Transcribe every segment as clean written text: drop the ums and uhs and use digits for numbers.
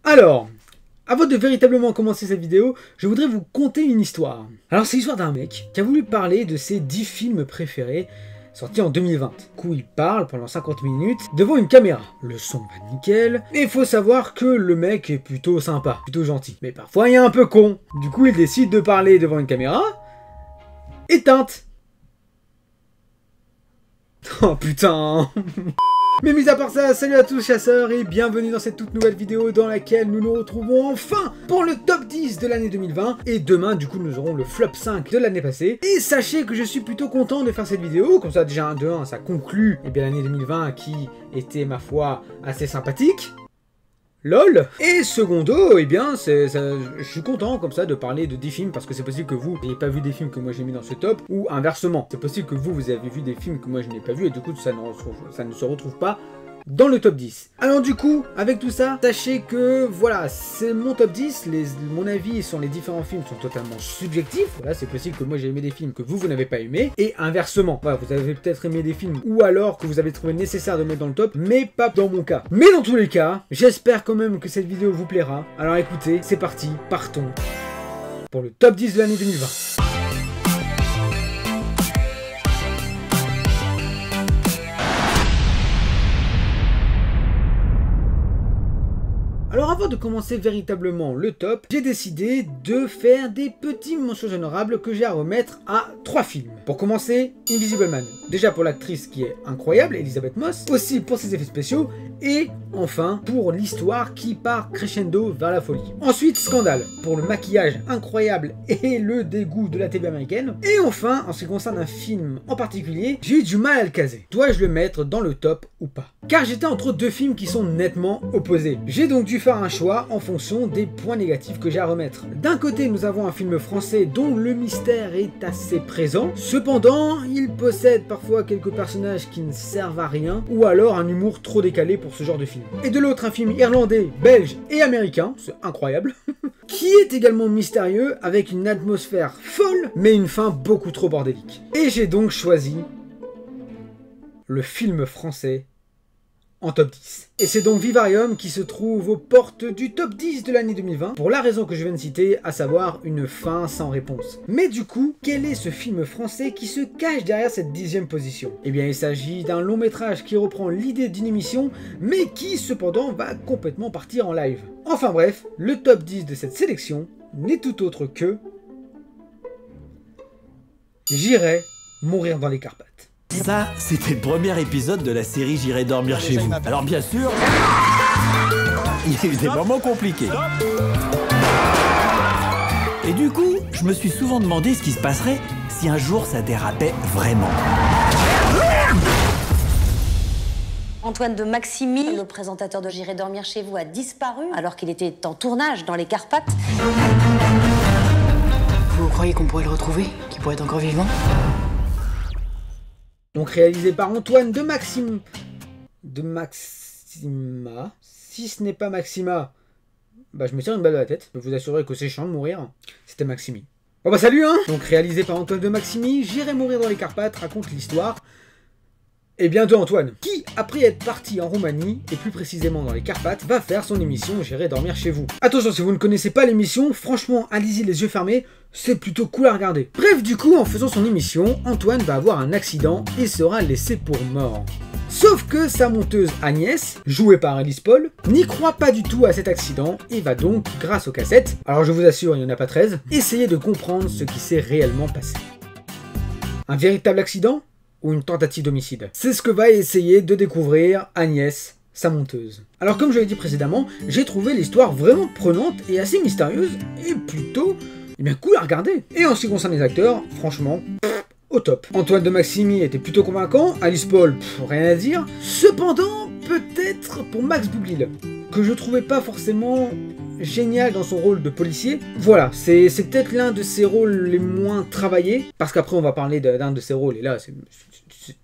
Alors, avant de véritablement commencer cette vidéo, je voudrais vous conter une histoire. Alors c'est l'histoire d'un mec qui a voulu parler de ses 10 films préférés sortis en 2020. Du coup il parle pendant 50 minutes devant une caméra. Le son va nickel, et il faut savoir que le mec est plutôt sympa, plutôt gentil. Mais parfois il est un peu con. Du coup il décide de parler devant une caméra éteinte. Oh putain. Mais mis à part ça, salut à tous chasseurs et bienvenue dans cette toute nouvelle vidéo dans laquelle nous nous retrouvons enfin pour le top 10 de l'année 2020. Et demain du coup nous aurons le flop 5 de l'année passée. Et sachez que je suis plutôt content de faire cette vidéo, comme ça déjà de 1 ça conclut l'année 2020 qui était ma foi assez sympathique. LOL. Et secondo, je suis content comme ça de parler de 10 films parce que c'est possible que vous n'ayez pas vu des films que moi j'ai mis dans ce top, ou inversement, c'est possible que vous avez vu des films que moi je n'ai pas vu et du coup ça ne se retrouve pas dans le top 10. Alors du coup, avec tout ça, sachez que voilà, c'est mon top 10, mon avis sur les différents films sont totalement subjectifs. Voilà, c'est possible que moi j'ai aimé des films que vous n'avez pas aimé, et inversement, voilà, vous avez peut-être aimé des films ou alors que vous avez trouvé nécessaire de mettre dans le top, mais pas dans mon cas. Mais dans tous les cas, j'espère quand même que cette vidéo vous plaira. Alors écoutez, c'est parti, partons pour le top 10 de l'année 2020. Alors avant de commencer véritablement le top, j'ai décidé de faire des petits mentions honorables que j'ai à remettre à 3 films. Pour commencer, Invisible Man. Déjà pour l'actrice qui est incroyable, Elisabeth Moss, aussi pour ses effets spéciaux, et enfin pour l'histoire qui part crescendo vers la folie. Ensuite, Scandale, pour le maquillage incroyable et le dégoût de la TV américaine. Et enfin, en ce qui concerne un film en particulier, j'ai eu du mal à le caser. Dois-je le mettre dans le top ou pas? Car j'étais entre 2 films qui sont nettement opposés. J'ai donc dû faire un choix en fonction des points négatifs que j'ai à remettre. D'un côté, nous avons un film français dont le mystère est assez présent. Cependant, il possède parfois quelques personnages qui ne servent à rien, ou alors un humour trop décalé pour ce genre de film. Et de l'autre, un film irlandais, belge et américain, c'est incroyable, qui est également mystérieux, avec une atmosphère folle, mais une fin beaucoup trop bordélique. Et j'ai donc choisi le film français en top 10. Et c'est donc Vivarium qui se trouve aux portes du top 10 de l'année 2020, pour la raison que je viens de citer, à savoir une fin sans réponse. Mais du coup, quel est ce film français qui se cache derrière cette 10e position? Eh bien il s'agit d'un long métrage qui reprend l'idée d'une émission, mais qui cependant va complètement partir en live. Enfin bref, le top 10 de cette sélection n'est tout autre que... J'irai mourir dans les Carpates. Ça, c'était le premier épisode de la série J'irai dormir chez vous. Alors bien sûr, il y a eu des moments compliqués. Et du coup, je me suis souvent demandé ce qui se passerait si un jour ça dérapait vraiment. Antoine de Maximi, le présentateur de J'irai dormir chez vous, a disparu alors qu'il était en tournage dans les Carpates. Vous croyez qu'on pourrait le retrouver? Qu'il pourrait être encore vivant? Donc réalisé par Antoine de Maxima. Si ce n'est pas Maxima, bah je me tire une balle de la tête. Je peux vous assurer que c'est chiant de mourir. C'était Maximi. Bon bah salut hein. Donc réalisé par Antoine de Maximi, J'irai mourir dans les Carpates raconte l'histoire et bien de Antoine, qui après être parti en Roumanie, et plus précisément dans les Carpates, va faire son émission J'irai dormir chez vous. Attention, si vous ne connaissez pas l'émission, franchement allez-y les yeux fermés, c'est plutôt cool à regarder. Bref, du coup, en faisant son émission, Antoine va avoir un accident et sera laissé pour mort. Sauf que sa monteuse Agnès, jouée par Alice Paul, n'y croit pas du tout à cet accident et va donc, grâce aux cassettes, alors je vous assure il n'y en a pas 13, essayer de comprendre ce qui s'est réellement passé. Un véritable accident ou une tentative d'homicide? C'est ce que va essayer de découvrir Agnès, sa monteuse. Alors comme je l'ai dit précédemment, j'ai trouvé l'histoire vraiment prenante et assez mystérieuse et plutôt cool à regarder. Et en ce qui concerne les acteurs, franchement, au top. Antoine de Maximi était plutôt convaincant, Alice Paul, rien à dire. Cependant, peut-être pour Max Boublil, que je trouvais pas forcément génial dans son rôle de policier. Voilà, c'est peut-être l'un de ses rôles les moins travaillés, parce qu'après on va parler d'un de ses rôles, et là c'est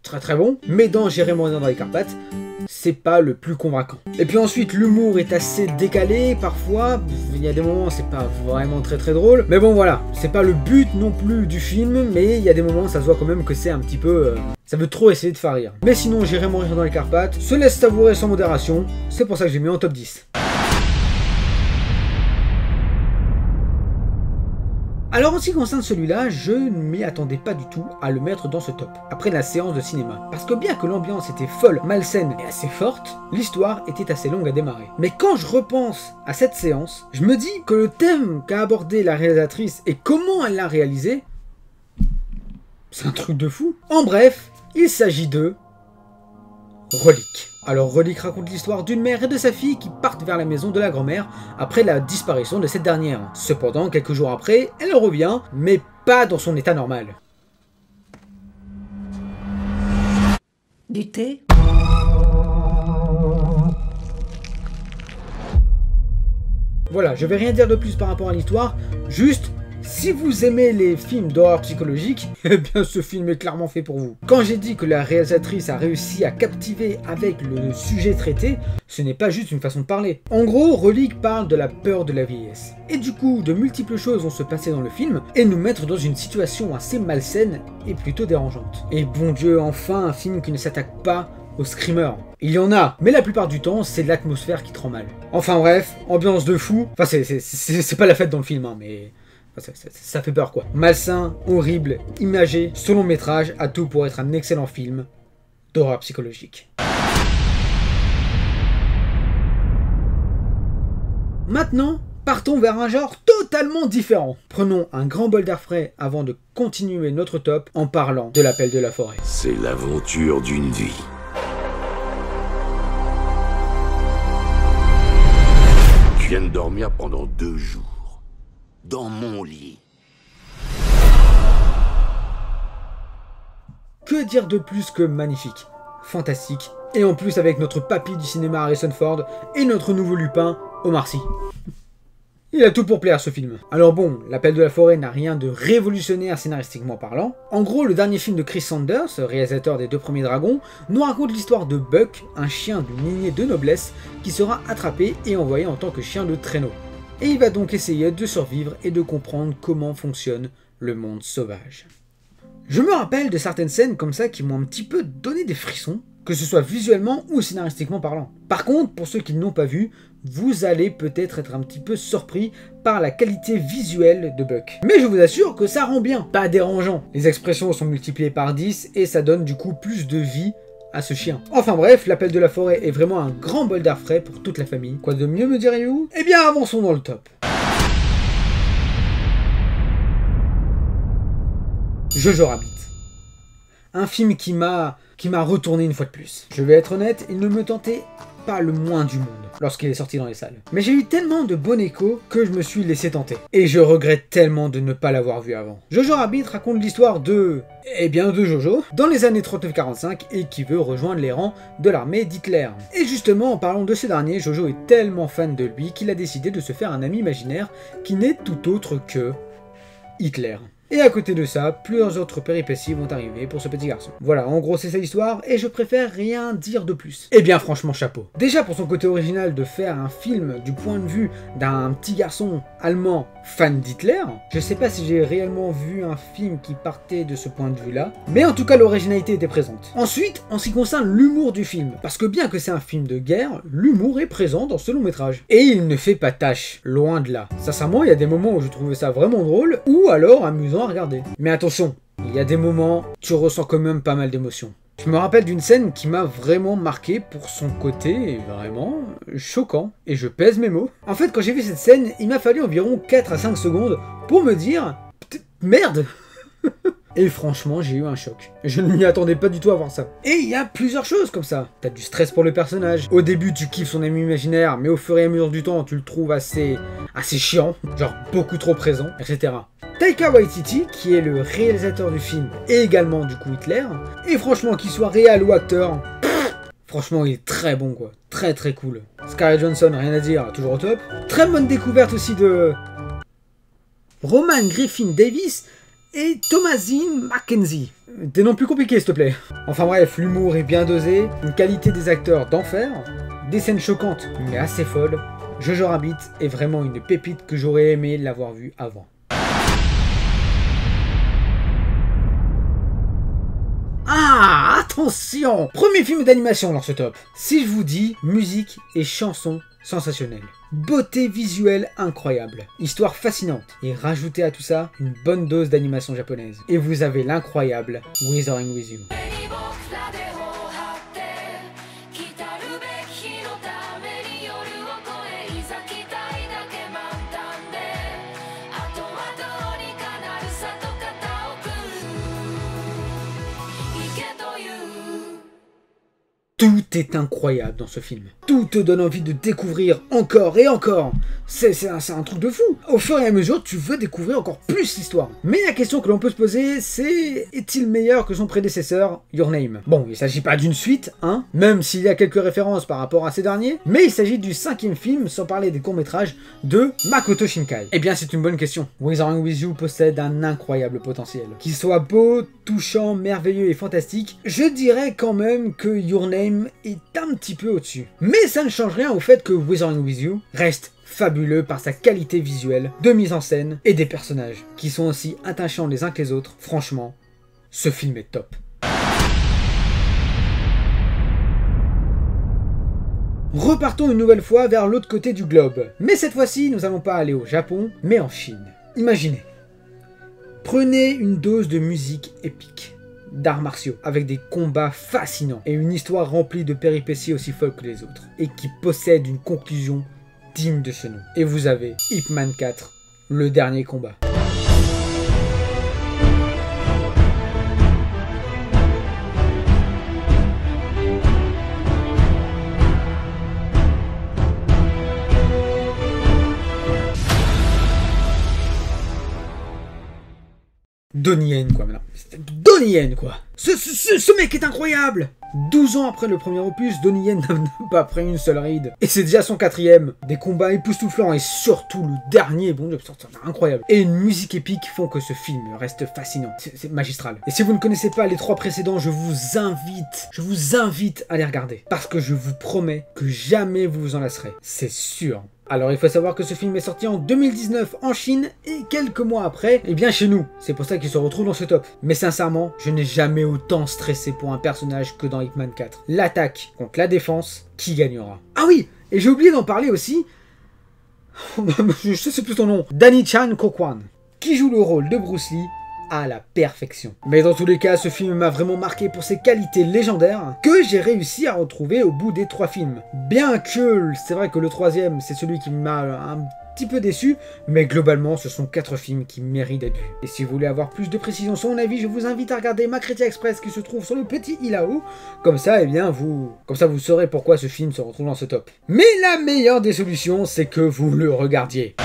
très très bon. Mais dans J'irai mourir dans les Carpates, c'est pas le plus convaincant. Et puis ensuite, l'humour est assez décalé, parfois, il y a des moments c'est pas vraiment très drôle, mais bon voilà, c'est pas le but non plus du film, mais il y a des moments ça se voit quand même que c'est un petit peu... ça veut trop essayer de faire rire. Mais sinon, J'irai mourir dans les Carpates se laisse savourer sans modération, c'est pour ça que j'ai mis en top 10. Alors en ce qui concerne celui-là, je ne m'y attendais pas du tout à le mettre dans ce top, après la séance de cinéma. Parce que bien que l'ambiance était folle, malsaine et assez forte, l'histoire était assez longue à démarrer. Mais quand je repense à cette séance, je me dis que le thème qu'a abordé la réalisatrice et comment elle l'a réalisé, c'est un truc de fou. En bref, il s'agit de Relique. Alors Relique raconte l'histoire d'une mère et de sa fille qui partent vers la maison de la grand-mère après la disparition de cette dernière. Cependant, quelques jours après, elle revient, mais pas dans son état normal. Du thé? Voilà, je vais rien dire de plus par rapport à l'histoire, juste... si vous aimez les films d'horreur psychologique, eh bien ce film est clairement fait pour vous. Quand j'ai dit que la réalisatrice a réussi à captiver avec le sujet traité, ce n'est pas juste une façon de parler. En gros, Relique parle de la peur de la vieillesse. Et du coup, de multiples choses vont se passer dans le film et nous mettre dans une situation assez malsaine et plutôt dérangeante. Et bon Dieu, enfin un film qui ne s'attaque pas aux screamers. Il y en a, mais la plupart du temps, c'est l'atmosphère qui te rend mal. Enfin bref, ambiance de fou. Enfin, c'est pas la fête dans le film, hein, mais... ça fait peur quoi. Malsain, horrible, imagé, ce long métrage a tout pour être un excellent film d'horreur psychologique. Maintenant, partons vers un genre totalement différent. Prenons un grand bol d'air frais avant de continuer notre top en parlant de l'appel de la forêt. C'est l'aventure d'une vie. Je viens de dormir pendant 2 jours. Dans mon lit. Que dire de plus que magnifique, fantastique, et en plus avec notre papy du cinéma Harrison Ford et notre nouveau Lupin, Omar Sy. Il a tout pour plaire ce film. Alors bon, l'appel de la forêt n'a rien de révolutionnaire scénaristiquement parlant. En gros, le dernier film de Chris Sanders, réalisateur des 2 premiers Dragons, nous raconte l'histoire de Buck, un chien d'une lignée de noblesse qui sera attrapé et envoyé en tant que chien de traîneau. Et il va donc essayer de survivre et de comprendre comment fonctionne le monde sauvage. Je me rappelle de certaines scènes comme ça qui m'ont un petit peu donné des frissons, que ce soit visuellement ou scénaristiquement parlant. Par contre, pour ceux qui ne l'ont pas vu, vous allez peut-être être un petit peu surpris par la qualité visuelle de Buck. Mais je vous assure que ça rend bien, pas dérangeant. Les expressions sont multipliées par 10 et ça donne du coup plus de vie à ce chien. Enfin bref, l'appel de la forêt est vraiment un grand bol d'air frais pour toute la famille. Quoi de mieux me direz-vous? Eh bien avançons dans le top. Jojo Rabbit. Un film qui m'a retourné une fois de plus. Je vais être honnête, il ne me tentait pas le moins du monde lorsqu'il est sorti dans les salles. Mais j'ai eu tellement de bon écho que je me suis laissé tenter. Et je regrette tellement de ne pas l'avoir vu avant. Jojo Rabbit raconte l'histoire de Jojo, dans les années 39-45 et qui veut rejoindre les rangs de l'armée d'Hitler. Et justement, en parlant de ce dernier, Jojo est tellement fan de lui qu'il a décidé de se faire un ami imaginaire qui n'est tout autre que Hitler. Et à côté de ça, plusieurs autres péripéties vont arriver pour ce petit garçon. Voilà, en gros c'est ça l'histoire, et je préfère rien dire de plus. Eh bien franchement chapeau. Déjà pour son côté original de faire un film du point de vue d'un petit garçon allemand fan d'Hitler, je sais pas si j'ai réellement vu un film qui partait de ce point de vue là, mais en tout cas l'originalité était présente. Ensuite, en ce qui concerne l'humour du film, parce que bien que c'est un film de guerre, l'humour est présent dans ce long métrage. Et il ne fait pas tâche, loin de là. Sincèrement, il y a des moments où je trouvais ça vraiment drôle, ou alors amusant à regarder. Mais attention, il y a des moments, tu ressens quand même pas mal d'émotions. Je me rappelle d'une scène qui m'a vraiment marqué pour son côté vraiment choquant, et je pèse mes mots. En fait, quand j'ai vu cette scène, il m'a fallu environ 4 à 5 secondes pour me dire « Merde !» Et franchement, j'ai eu un choc. Je ne m'y attendais pas du tout à voir ça. Et il y a plusieurs choses comme ça. T'as du stress pour le personnage. Au début, tu kiffes son ami imaginaire, mais au fur et à mesure du temps, tu le trouves assez chiant, genre beaucoup trop présent, etc. Taika Waititi, qui est le réalisateur du film et également du coup Hitler, et franchement, qu'il soit réal ou acteur, franchement, il est très bon quoi. Très très cool. Scarlett Johansson, rien à dire, toujours au top. Très bonne découverte aussi de Roman Griffin Davis et Thomasine Mackenzie. T'es non plus compliqué s'il te plaît. Enfin bref, l'humour est bien dosé, une qualité des acteurs d'enfer, des scènes choquantes mais assez folles. Jojo Rabbit est vraiment une pépite que j'aurais aimé l'avoir vue avant. Ah, attention! Premier film d'animation dans ce top. Si je vous dis musique et chansons sensationnelles, beauté visuelle incroyable, histoire fascinante, et rajoutez à tout ça une bonne dose d'animation japonaise, et vous avez l'incroyable Withering With You. Tout est incroyable dans ce film. Tout te donne envie de découvrir encore et encore. C'est un truc de fou. Au fur et à mesure, tu veux découvrir encore plus l'histoire. Mais la question que l'on peut se poser, c'est est-il meilleur que son prédécesseur, Your Name? Bon, il s'agit pas d'une suite, hein, même s'il y a quelques références par rapport à ces derniers, mais il s'agit du 5e film, sans parler des courts-métrages, de Makoto Shinkai. Eh bien, c'est une bonne question. Withering With You possède un incroyable potentiel. Qu'il soit beau, touchant, merveilleux et fantastique, je dirais quand même que Your Name est un petit peu au-dessus. Mais ça ne change rien au fait que Withering With You reste fabuleux par sa qualité visuelle, de mise en scène et des personnages, qui sont aussi attachants les uns que les autres. Franchement, ce film est top. Repartons une nouvelle fois vers l'autre côté du globe. Mais cette fois-ci, nous n'allons pas aller au Japon, mais en Chine. Imaginez, prenez une dose de musique épique, d'arts martiaux, avec des combats fascinants et une histoire remplie de péripéties aussi folles que les autres, et qui possède une conclusion digne de ce nom. Et vous avez Ip Man 4, le dernier combat. Donnie Yen, quoi, maintenant. Donnie Yen, quoi. Ce mec est incroyable. 12 ans après le premier opus, Donnie Yen n'a pas pris une seule ride. Et c'est déjà son 4e. Des combats époustouflants et surtout le dernier, bon Dieu, c'est incroyable. Et une musique épique font que ce film reste fascinant. C'est magistral. Et si vous ne connaissez pas les 3 précédents, je vous invite à les regarder. Parce que je vous promets que jamais vous vous en lasserez. C'est sûr. Alors il faut savoir que ce film est sorti en 2019 en Chine et quelques mois après, eh bien chez nous. C'est pour ça qu'il se retrouve dans ce top. Mais sincèrement, je n'ai jamais autant stressé pour un personnage que dans Ip Man 4. L'attaque contre la défense, qui gagnera? Ah oui, et j'ai oublié d'en parler aussi. Je sais plus son nom. Danny-chan Kokwan, qui joue le rôle de Bruce Lee à la perfection. Mais dans tous les cas, ce film m'a vraiment marqué pour ses qualités légendaires que j'ai réussi à retrouver au bout des 3 films. Bien que c'est vrai que le 3e, c'est celui qui m'a un petit peu déçu, mais globalement, ce sont 4 films qui méritent d'être vus. Et si vous voulez avoir plus de précision sur mon avis, je vous invite à regarder ma critique express qui se trouve sur le petit i là-haut. Comme ça, eh bien, vous saurez pourquoi ce film se retrouve dans ce top. Mais la meilleure des solutions, c'est que vous le regardiez.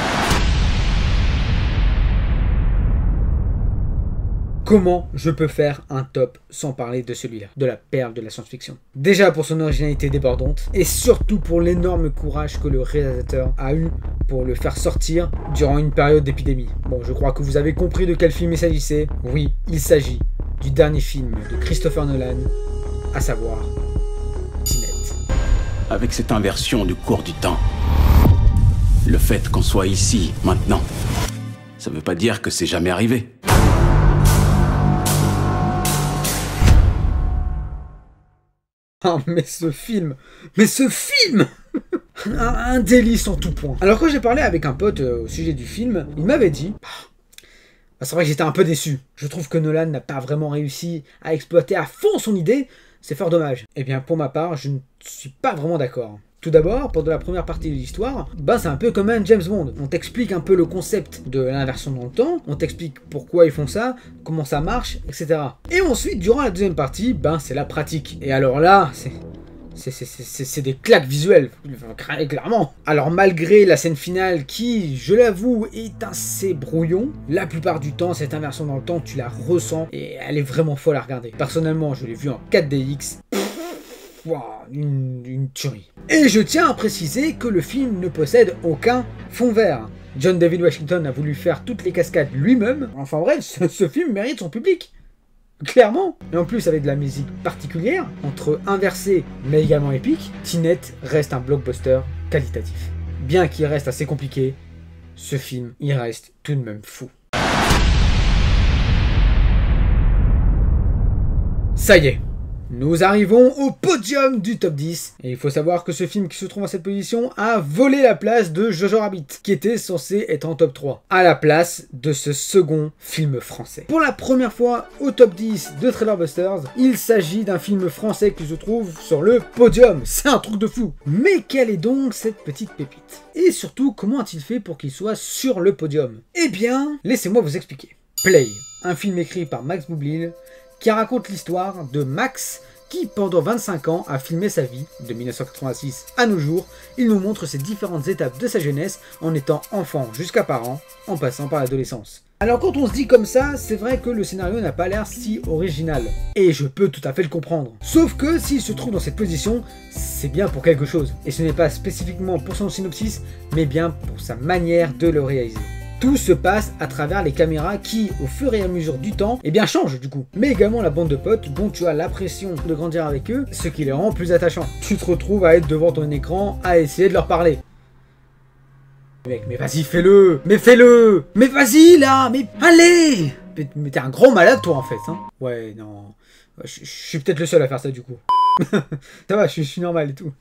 Comment je peux faire un top sans parler de celui-là, de la perle de la science-fiction? Déjà pour son originalité débordante, et surtout pour l'énorme courage que le réalisateur a eu pour le faire sortir durant une période d'épidémie. Bon, je crois que vous avez compris de quel film il s'agissait. Oui, il s'agit du dernier film de Christopher Nolan, à savoir Tenet. Avec cette inversion du cours du temps, le fait qu'on soit ici, maintenant, ça veut pas dire que c'est jamais arrivé. Ah, mais ce film un délice en tout point. Alors quand j'ai parlé avec un pote au sujet du film, il m'avait dit c'est vrai que j'étais un peu déçu. Je trouve que Nolan n'a pas vraiment réussi à exploiter à fond son idée, c'est fort dommage. Eh bien pour ma part, je ne suis pas vraiment d'accord. Tout d'abord, pour la première partie de l'histoire, c'est un peu comme un James Bond. On t'explique un peu le concept de l'inversion dans le temps, on t'explique pourquoi ils font ça, comment ça marche, etc. Et ensuite, durant la deuxième partie, c'est la pratique. Et alors là, c'est des claques visuelles, clairement. Alors malgré la scène finale qui, je l'avoue, est assez brouillon, la plupart du temps, cette inversion dans le temps, tu la ressens et elle est vraiment folle à regarder. Personnellement, je l'ai vue en 4DX. Wow, une tuerie. Et je tiens à préciser que le film ne possède aucun fond vert. John David Washington a voulu faire toutes les cascades lui-même. Enfin bref, ce film mérite son public. Clairement. Et en plus avec de la musique particulière, entre inversée mais également épique, Tenet reste un blockbuster qualitatif. Bien qu'il reste assez compliqué, ce film, il reste tout de même fou. Ça y est. Nous arrivons au podium du top 10. Et il faut savoir que ce film qui se trouve à cette position a volé la place de Jojo Rabbit, qui était censé être en top 3, à la place de ce second film français. Pour la première fois au top 10 de Trailerbusters, il s'agit d'un film français qui se trouve sur le podium. C'est un truc de fou. Mais quelle est donc cette petite pépite? Et surtout, comment a-t-il fait pour qu'il soit sur le podium? Eh bien, laissez-moi vous expliquer. Play, un film écrit par Max Boublil, qui raconte l'histoire de Max qui, pendant 25 ans, a filmé sa vie, de 1986 à nos jours. Il nous montre ses différentes étapes de sa jeunesse, en étant enfant jusqu'à parent, en passant par l'adolescence. Alors quand on se dit comme ça, c'est vrai que le scénario n'a pas l'air si original. Et je peux tout à fait le comprendre. Sauf que s'il se trouve dans cette position, c'est bien pour quelque chose. Et ce n'est pas spécifiquement pour son synopsis, mais bien pour sa manière de le réaliser. Tout se passe à travers les caméras qui, au fur et à mesure du temps, eh bien changent du coup. Mais également la bande de potes dont tu as l'impression de grandir avec eux, ce qui les rend plus attachants. Tu te retrouves à être devant ton écran, à essayer de leur parler. Mec, mais vas-y, fais-le! Mais fais-le! Mais vas-y, là! Mais allez! Mais t'es un gros malade, toi, en fait, hein? Ouais, non... Je suis peut-être le seul à faire ça, du coup. Ça va, je suis normal et tout.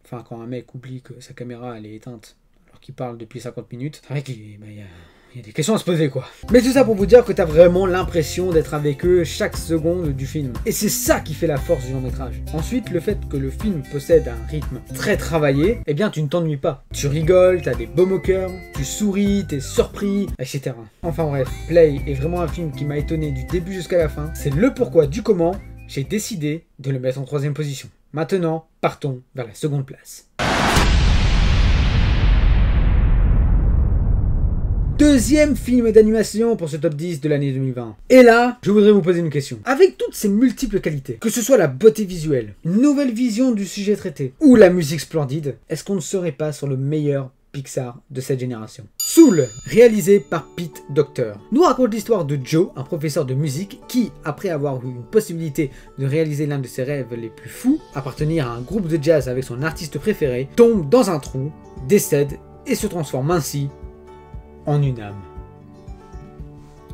Enfin, quand un mec oublie que sa caméra, elle est éteinte, alors qu'il parle depuis 50 minutes, c'est vrai qu'il y a des questions à se poser, quoi. Mais tout ça pour vous dire que t'as vraiment l'impression d'être avec eux chaque seconde du film. Et c'est ça qui fait la force du long métrage. Ensuite, le fait que le film possède un rythme très travaillé, eh bien tu ne t'ennuies pas. Tu rigoles, t'as des beaux moqueurs, tu souris, t'es surpris, etc. Enfin bref, Play est vraiment un film qui m'a étonné du début jusqu'à la fin. C'est le pourquoi du comment j'ai décidé de le mettre en 3e position. Maintenant, partons vers la seconde place. Deuxième film d'animation pour ce top 10 de l'année 2020. Et là, je voudrais vous poser une question. Avec toutes ces multiples qualités, que ce soit la beauté visuelle, une nouvelle vision du sujet traité, ou la musique splendide, est-ce qu'on ne serait pas sur le meilleur Pixar de cette génération? Soul, réalisé par Pete Docter, nous raconte l'histoire de Joe, un professeur de musique qui, après avoir eu une possibilité de réaliser l'un de ses rêves les plus fous, appartenir à un groupe de jazz avec son artiste préféré, tombe dans un trou, décède et se transforme ainsi en une âme.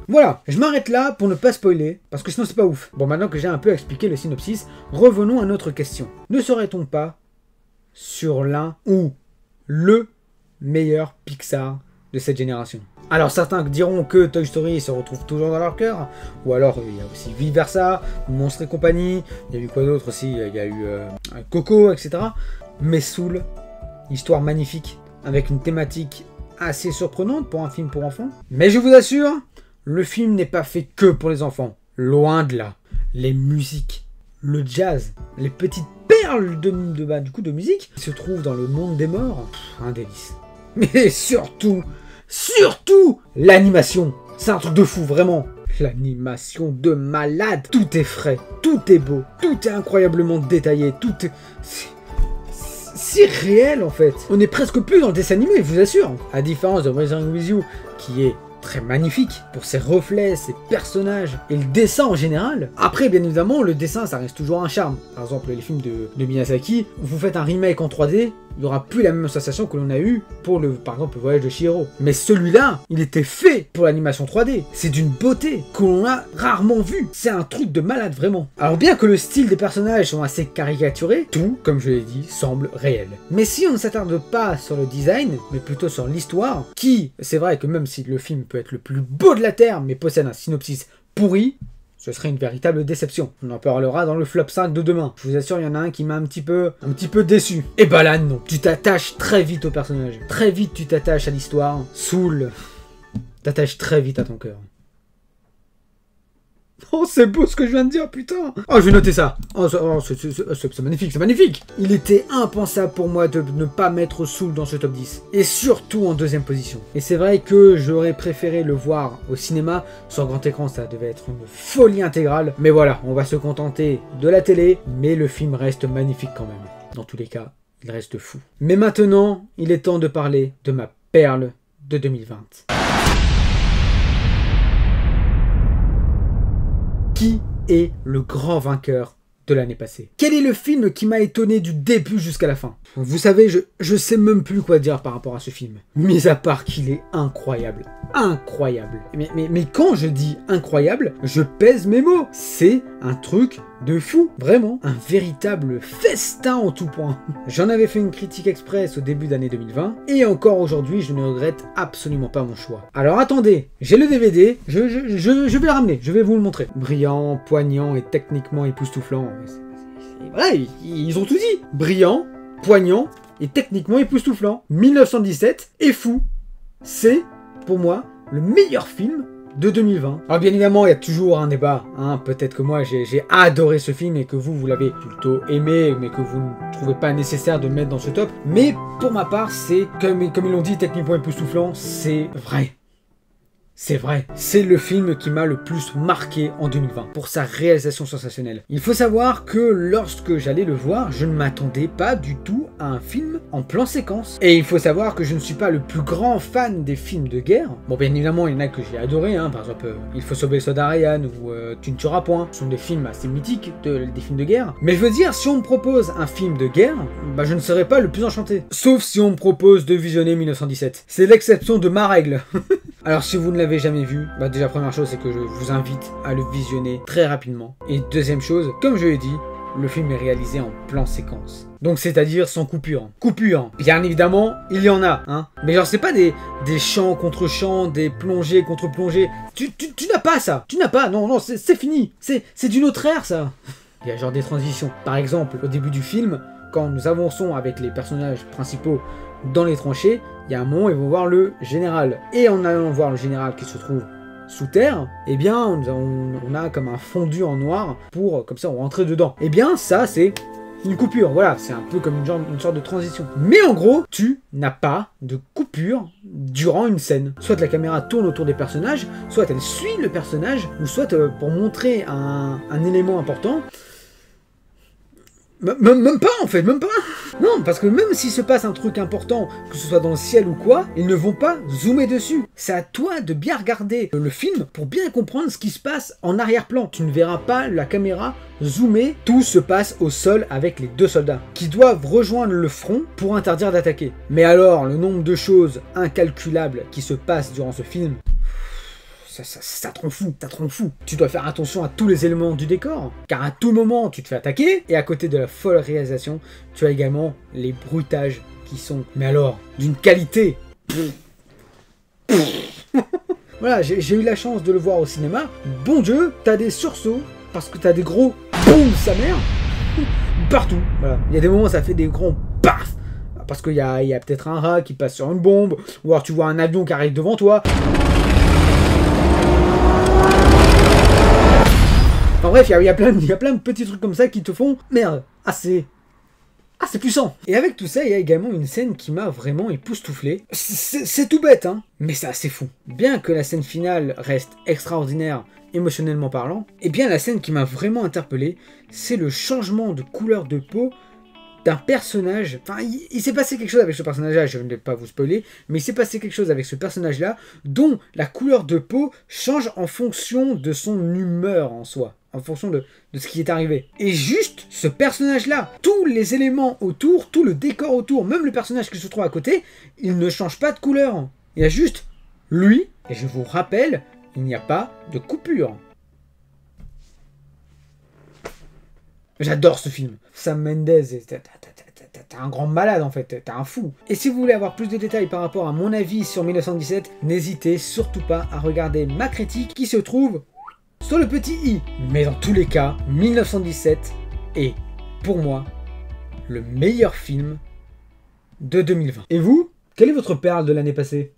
Voilà, je m'arrête là pour ne pas spoiler, parce que sinon c'est pas ouf. Bon, maintenant que j'ai un peu expliqué le synopsis, revenons à notre question. Ne serait-on pas sur l'un ou le meilleur Pixar de cette génération? Alors certains diront que Toy Story se retrouve toujours dans leur cœur, ou alors il y a aussi Vice Versa, Monstres et compagnie, il y a eu quoi d'autre aussi, il y a eu Coco, etc. Mais Soul, histoire magnifique, avec une thématique assez surprenante pour un film pour enfants. Mais je vous assure, le film n'est pas fait que pour les enfants. Loin de là. Les musiques, le jazz, les petites perles de musique qui se trouvent dans le monde des morts, un délice. Mais surtout, l'animation. C'est un truc de fou, vraiment. L'animation de malade. Tout est frais, tout est beau, tout est incroyablement détaillé, tout est... C'est réel en fait. On est presque plus dans le dessin animé, je vous assure. À différence de Rising With You, qui est très magnifique pour ses reflets, ses personnages et le dessin en général. Après, bien évidemment, le dessin, ça reste toujours un charme. Par exemple, les films de Miyazaki, vous faites un remake en 3D, il n'y aura plus la même sensation que l'on a eu pour par exemple, le voyage de Chihiro. Mais celui-là, il était fait pour l'animation 3D. C'est d'une beauté que l'on a rarement vue. C'est un truc de malade, vraiment. Alors bien que le style des personnages sont assez caricaturés, tout, comme je l'ai dit, semble réel. Mais si on ne s'attarde pas sur le design, mais plutôt sur l'histoire, qui, c'est vrai que même si le film peut être le plus beau de la Terre, mais possède un synopsis pourri, ce serait une véritable déception. On en parlera dans le flop 5 de demain. Je vous assure, il y en a un qui m'a un petit peu déçu. Et bah là, non. Tu t'attaches très vite au personnage. Très vite, tu t'attaches à l'histoire. Soul, t'attaches très vite à ton cœur. Oh, c'est beau ce que je viens de dire, putain. Oh, je vais noter ça. Oh, c'est magnifique, c'est magnifique. Il était impensable pour moi de ne pas mettre Soul dans ce top 10. Et surtout en 2e position. Et c'est vrai que j'aurais préféré le voir au cinéma. Sur grand écran, ça devait être une folie intégrale. Mais voilà, on va se contenter de la télé. Mais le film reste magnifique quand même. Dans tous les cas, il reste fou. Mais maintenant, il est temps de parler de ma perle de 2020. Qui est le grand vainqueur de l'année passée? Quel est le film qui m'a étonné du début jusqu'à la fin? Vous savez, je sais même plus quoi dire par rapport à ce film. Mis à part qu'il est incroyable. incroyable. Mais quand je dis incroyable, je pèse mes mots. C'est un truc de fou, vraiment. Un véritable festin en tout point. J'en avais fait une critique express au début d'année 2020, et encore aujourd'hui, je ne regrette absolument pas mon choix. Alors attendez, j'ai le DVD, je vais le ramener, je vais vous le montrer. Brillant, poignant et techniquement époustouflant. Voilà, ils ont tout dit. Brillant, poignant et techniquement époustouflant. 1917 est fou. C'est, pour moi, le meilleur film de 2020. Alors bien évidemment, il y a toujours un débat. Hein. Peut-être que moi, j'ai adoré ce film et que vous l'avez plutôt aimé, mais que vous ne trouvez pas nécessaire de le mettre dans ce top. Mais pour ma part, c'est, comme ils l'ont dit, techniquement époustouflant, c'est vrai. C'est vrai, c'est le film qui m'a le plus marqué en 2020, pour sa réalisation sensationnelle. Il faut savoir que lorsque j'allais le voir, je ne m'attendais pas du tout à un film en plan séquence. Et il faut savoir que je ne suis pas le plus grand fan des films de guerre. Bon, bien évidemment, il y en a que j'ai adoré, hein. Par exemple, Il faut sauver le soldat Ryan ou Tu ne tueras point. Ce sont des films assez mythiques, des films de guerre. Mais je veux dire, si on me propose un film de guerre, bah je ne serais pas le plus enchanté. Sauf si on me propose de visionner 1917. C'est l'exception de ma règle. Alors si vous ne l'avez jamais vu, bah déjà première chose c'est que je vous invite à le visionner très rapidement. Et deuxième chose, comme je l'ai dit, le film est réalisé en plan séquence. Donc c'est-à-dire sans coupure. Coupure, bien évidemment, il y en a, hein. Mais genre c'est pas des chants contre chants, des plongées contre plongées. Tu n'as pas ça. Tu n'as pas, non, c'est fini. C'est d'une autre ère ça. Il y a genre des transitions. Par exemple, au début du film, quand nous avançons avec les personnages principaux dans les tranchées, il y a un moment où ils vont voir le général. Et en allant voir le général qui se trouve sous terre, eh bien on a comme un fondu en noir pour, comme ça, on rentrer dedans. Eh bien ça c'est une coupure, voilà, c'est un peu comme une sorte de transition. Mais en gros, tu n'as pas de coupure durant une scène. Soit la caméra tourne autour des personnages, soit elle suit le personnage, ou soit pour montrer un élément important. Même pas en fait, même pas. Non, parce que même s'il se passe un truc important, que ce soit dans le ciel ou quoi, ils ne vont pas zoomer dessus. C'est à toi de bien regarder le film pour bien comprendre ce qui se passe en arrière-plan. Tu ne verras pas la caméra zoomer, tout se passe au sol avec les deux soldats, qui doivent rejoindre le front pour interdire d'attaquer. Mais alors, le nombre de choses incalculables qui se passent durant ce film... Ça te rend fou, ça te rend fou. Tu dois faire attention à tous les éléments du décor, car à tout moment tu te fais attaquer, et à côté de la folle réalisation, tu as également les bruitages qui sont, mais alors, d'une qualité. Voilà, j'ai eu la chance de le voir au cinéma. Bon Dieu, t'as des sursauts, parce que t'as des gros boum sa mère, partout. Voilà, il y a des moments où ça fait des grands paf, parce qu'il y a peut-être un rat qui passe sur une bombe, ou alors tu vois un avion qui arrive devant toi. En bref, il y a plein de petits trucs comme ça qui te font, merde, assez puissant. Et avec tout ça, il y a également une scène qui m'a vraiment époustouflé. C'est tout bête, hein, mais c'est assez fou. Bien que la scène finale reste extraordinaire, émotionnellement parlant, et bien la scène qui m'a vraiment interpellé, c'est le changement de couleur de peau d'un personnage. Enfin, il s'est passé quelque chose avec ce personnage-là, je ne vais pas vous spoiler, mais il s'est passé quelque chose avec ce personnage-là, dont la couleur de peau change en fonction de son humeur en soi, en fonction de ce qui est arrivé. Et juste ce personnage-là, tous les éléments autour, tout le décor autour, même le personnage qui se trouve à côté, il ne change pas de couleur. Il y a juste lui, et je vous rappelle, il n'y a pas de coupure. J'adore ce film. Sam Mendes, t'es un grand malade en fait, t'es un fou. Et si vous voulez avoir plus de détails par rapport à mon avis sur 1917, n'hésitez surtout pas à regarder ma critique qui se trouve sur le petit i. Mais dans tous les cas, 1917 est, pour moi, le meilleur film de 2020. Et vous, quelle est votre perle de l'année passée ?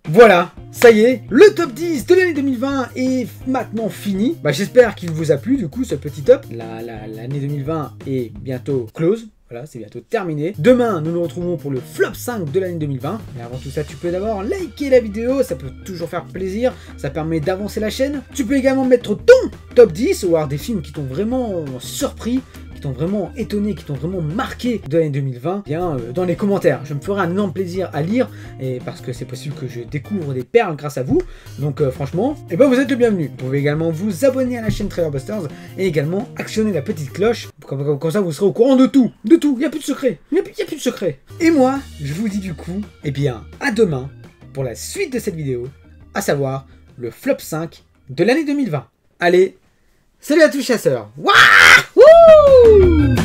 Voilà, ça y est, le top 10 de l'année 2020 est maintenant fini. Bah, j'espère qu'il vous a plu du coup ce petit top. L'année 2020 est bientôt close. Voilà, c'est bientôt terminé. Demain, nous nous retrouvons pour le flop 5 de l'année 2020. Mais avant tout ça, tu peux d'abord liker la vidéo, ça peut toujours faire plaisir, ça permet d'avancer la chaîne. Tu peux également mettre ton top 10 ou avoir des films qui t'ont vraiment surpris, qui t'ont vraiment étonné, qui t'ont vraiment marqué de l'année 2020, bien dans les commentaires. Je me ferai un énorme plaisir à lire, et parce que c'est possible que je découvre des perles grâce à vous. Donc franchement, eh ben, vous êtes le bienvenu. Vous pouvez également vous abonner à la chaîne Trailerbusters et également actionner la petite cloche. Comme ça, vous serez au courant de tout. De tout, il n'y a plus de secret. Il n'y a plus de secret. Et moi, je vous dis du coup, eh bien, à demain pour la suite de cette vidéo. à savoir le flop 5 de l'année 2020. Allez, salut à tous chasseurs. Wouhou!